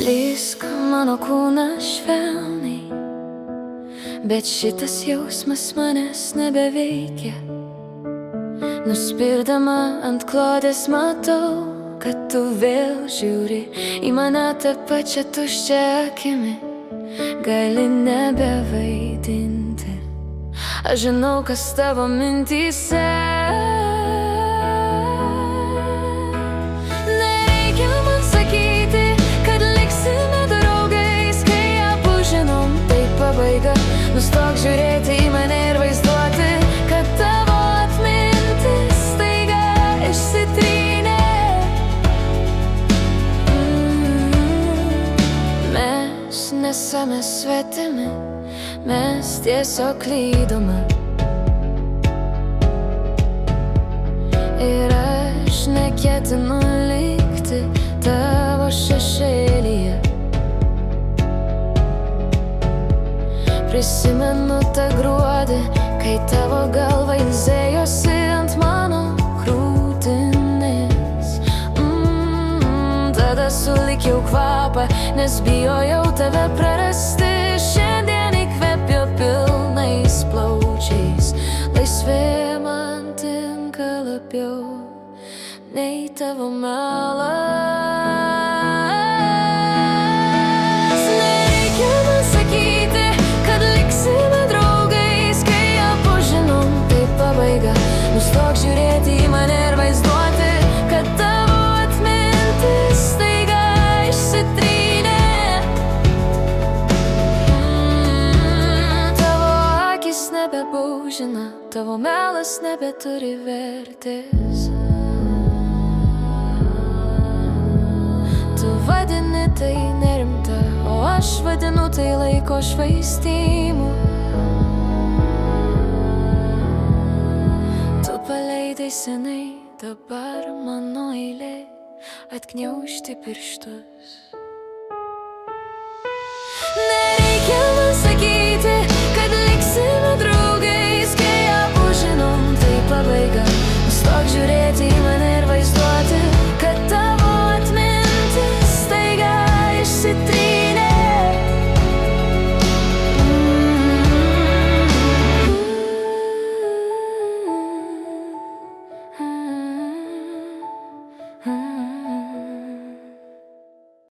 Lysk mano kūną švelniai, bet šitas jausmas manęs nebeveikia. Nuspirdama ant klodės matau, kad tu vėl žiūri į mane tą pačią tuščią akimi. Gali nebevaidinti, aš žinau, kas tavo mintyse. Nereikia man sakyti, kad liksime draugais, kai abu žinom, tai pabaiga. Nustok žiūrėti į mane ir vaizduoti, kad tavo atmintis staiga išsitrynė. Mes nesame svetimi, mes tiesiog klydome. Ir aš neketinu likti tavo šešėlyje. Prisimenu tą gruodį, kai tavo galva ilsėjosi ant mano krūtinės. Tada sulikiau kvapą, nes bijojau tave prarasti. Šiandien įkvepiu pilnais plaučiais. Laisvė man tinka labiau nei tavo melas. Nereikia man sakyti, kad liksime draugais, kai abu žinom, tai pabaiga. Nustok žiūrėti į mane ir vaizduoti, kad tavo atmintis staiga išsitrynė. Tavo akis nebebaužina, tavo melas nebeturi vertės. Tu vadini tai nerimta, o aš vadinu tai laiko švaistymu. Tu paleidai senai, dabar mano eilė atgniaužti pirštus.